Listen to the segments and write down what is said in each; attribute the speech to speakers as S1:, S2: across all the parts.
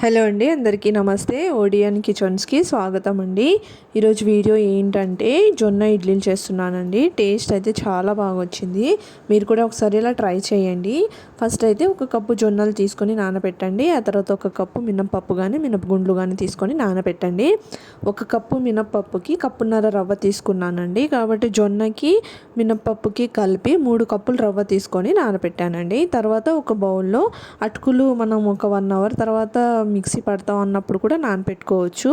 S1: Hello అండి, అందరికీ నమస్తే. ఓడియన్ కిచెన్స్కి స్వాగతం అండి. ఈరోజు వీడియో ఏంటంటే జొన్న ఇడ్లీలు చేస్తున్నానండి. టేస్ట్ అయితే చాలా బాగా వచ్చింది. మీరు కూడా ఒకసారి ఇలా ట్రై చేయండి. ఫస్ట్ అయితే ఒక కప్పు జొన్నలు తీసుకొని నానబెట్టండి. ఆ తర్వాత ఒక కప్పు మినపప్పు కానీ మినపగుండ్లు కానీ తీసుకొని నానబెట్టండి. ఒక కప్పు మినపప్పుకి కప్పున్నర రవ్వ తీసుకున్నానండి. కాబట్టి జొన్నకి మినపప్పుకి కలిపి 3 కప్పులు రవ్వ తీసుకొని నానబెట్టానండి. తర్వాత ఒక బౌల్లో అటుకులు మనం ఒక 1 అవర్ తర్వాత మిక్సీ పడతాం అన్నప్పుడు కూడా నానపెట్టుకోవచ్చు.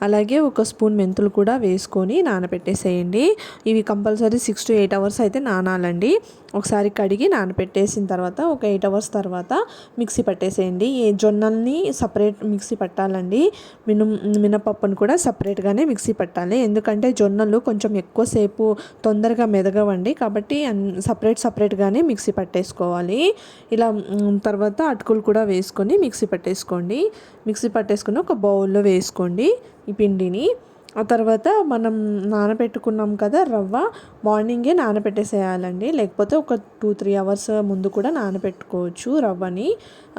S1: అలాగే ఒక స్పూన్ మెంతులు కూడా వేసుకొని నానపెట్టేసేయండి. ఇవి కంపల్సరీ 6 to 8 అవర్స్ అయితే నానాలండి. ఒకసారి కడిగి నానపెట్టేసిన తర్వాత ఒక 8 అవర్స్ తర్వాత మిక్సీ పట్టేసేయండి. ఈ జొన్నల్ని సపరేట్ మిక్సీ పట్టాలండి. మినపప్పును కూడా సపరేట్గానే మిక్సీ పట్టాలి. ఎందుకంటే జొన్నలు కొంచెం ఎక్కువసేపు తొందరగా మెదగవండి. కాబట్టి సపరేట్గానే మిక్సీ పట్టేసుకోవాలి. ఇలా తర్వాత అటుకులు కూడా వేసుకొని మిక్సీ పట్టేసుకోండి. మిక్సీ పట్టేసుకుని ఒక బౌల్లో వేసుకోండి ఈ పిండిని. ఆ తర్వాత మనం నానబెట్టుకున్నాం కదా రవ్వ, మార్నింగే నానబెట్టేసేయాలండి. లేకపోతే ఒక 2-3 అవర్స్ ముందు కూడా నానబెట్టుకోవచ్చు రవ్వని.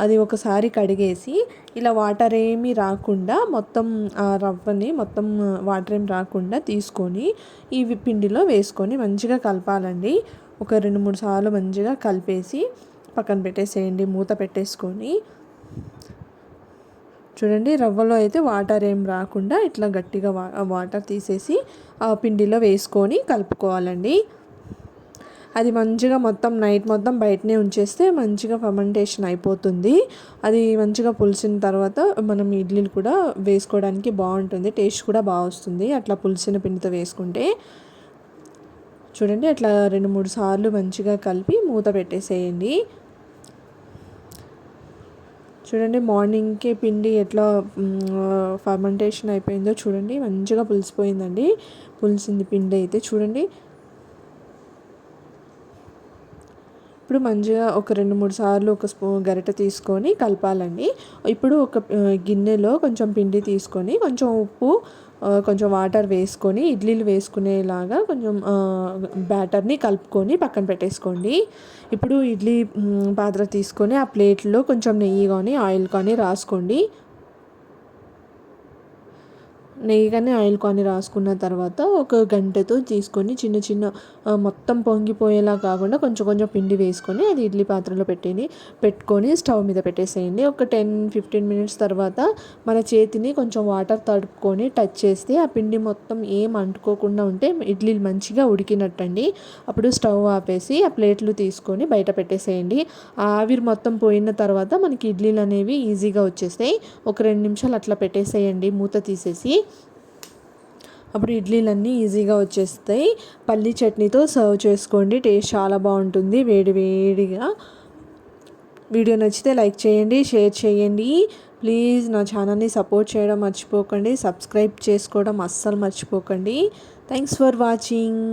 S1: అది ఒకసారి కడిగేసి ఇలా వాటర్ ఏమీ రాకుండా మొత్తం ఆ రవ్వని మొత్తం వాటర్ ఏమి రాకుండా తీసుకొని ఈ పిండిలో వేసుకొని మంచిగా కలపాలండి. ఒక 2-3 సార్లు మంచిగా కలిపేసి పక్కన పెట్టేసేయండి. మూత పెట్టేసుకొని చూడండి, రవ్వలో అయితే వాటర్ ఏం రాకుండా ఇట్లా గట్టిగా వాటర్ తీసేసి ఆ పిండిలో వేసుకొని కలుపుకోవాలండి. అది మంచిగా మొత్తం నైట్ మొత్తం బయటనే ఉంచేస్తే మంచిగా ఫర్మెంటేషన్ అయిపోతుంది. అది మంచిగా పులిసిన తర్వాత మనం ఇడ్లీలు కూడా వేసుకోవడానికి బాగుంటుంది. టేస్ట్ కూడా బాగా వస్తుంది అట్లా పులిసిన పిండితో వేసుకుంటే. చూడండి, అట్లా 2-3 సార్లు మంచిగా కలిపి మూత పెట్టేసేయండి. చూడండి, మార్నింగ్కి పిండి ఎట్లా ఫర్మెంటేషన్ అయిపోయిందో చూడండి. మంచిగా పులిసిపోయిందండి. పులిసింది పిండి అయితే చూడండి. ఇప్పుడు మంచిగా ఒక 2-3 సార్లు ఒక గరిటె తీసుకొని కలపాలండి. ఇప్పుడు ఒక గిన్నెలో కొంచెం పిండి తీసుకొని కొంచెం ఉప్పు కొంచెం వాటర్ వేసుకొని ఇడ్లీలు వేసుకునేలాగా కొంచెం బ్యాటర్ని కలుపుకొని పక్కన పెట్టేసుకోండి. ఇప్పుడు ఇడ్లీ పాత్ర తీసుకొని ఆ ప్లేట్లో కొంచెం నెయ్యి కానీ ఆయిల్ కానీ రాసుకోండి. నెయ్యి కానీ ఆయిల్ కానీ రాసుకున్న తర్వాత ఒక గంటెతో తీసుకొని చిన్న మొత్తం పొంగిపోయేలా కాకుండా కొంచెం కొంచెం పిండి వేసుకొని అది ఇడ్లీ పాత్రలో పెట్టుకొని స్టవ్ మీద పెట్టేసేయండి. ఒక 10-15 మినిట్స్ తర్వాత మన చేతిని కొంచెం వాటర్ తడుపుకొని టచ్ చేస్తే ఆ పిండి మొత్తం ఏం అంటుకోకుండా ఉంటే ఇడ్లీలు మంచిగా ఉడికినట్టండి. అప్పుడు స్టవ్ ఆపేసి ఆ ప్లేట్లు తీసుకొని బయట పెట్టేసేయండి. ఆ ఆవిరి మొత్తం పోయిన తర్వాత మనకి ఇడ్లీలు అనేవి ఈజీగా వచ్చేస్తాయి. ఒక 2 నిమిషాలు అట్లా పెట్టేసేయండి మూత తీసేసి. అప్పుడు ఇడ్లీలన్నీ ఈజీగా వచ్చేస్తాయి. పల్లీ చట్నీతో సర్వ్ చేసుకోండి. టేస్ట్ చాలా బాగుంటుంది వేడి వేడిగా. వీడియో నచ్చితే లైక్ చేయండి, షేర్ చేయండి. ప్లీజ్ నా ఛానల్ని సపోర్ట్ చేయడం మర్చిపోకండి. సబ్స్క్రైబ్ చేసుకోవడం అస్సలు మర్చిపోకండి. Thanks for watching.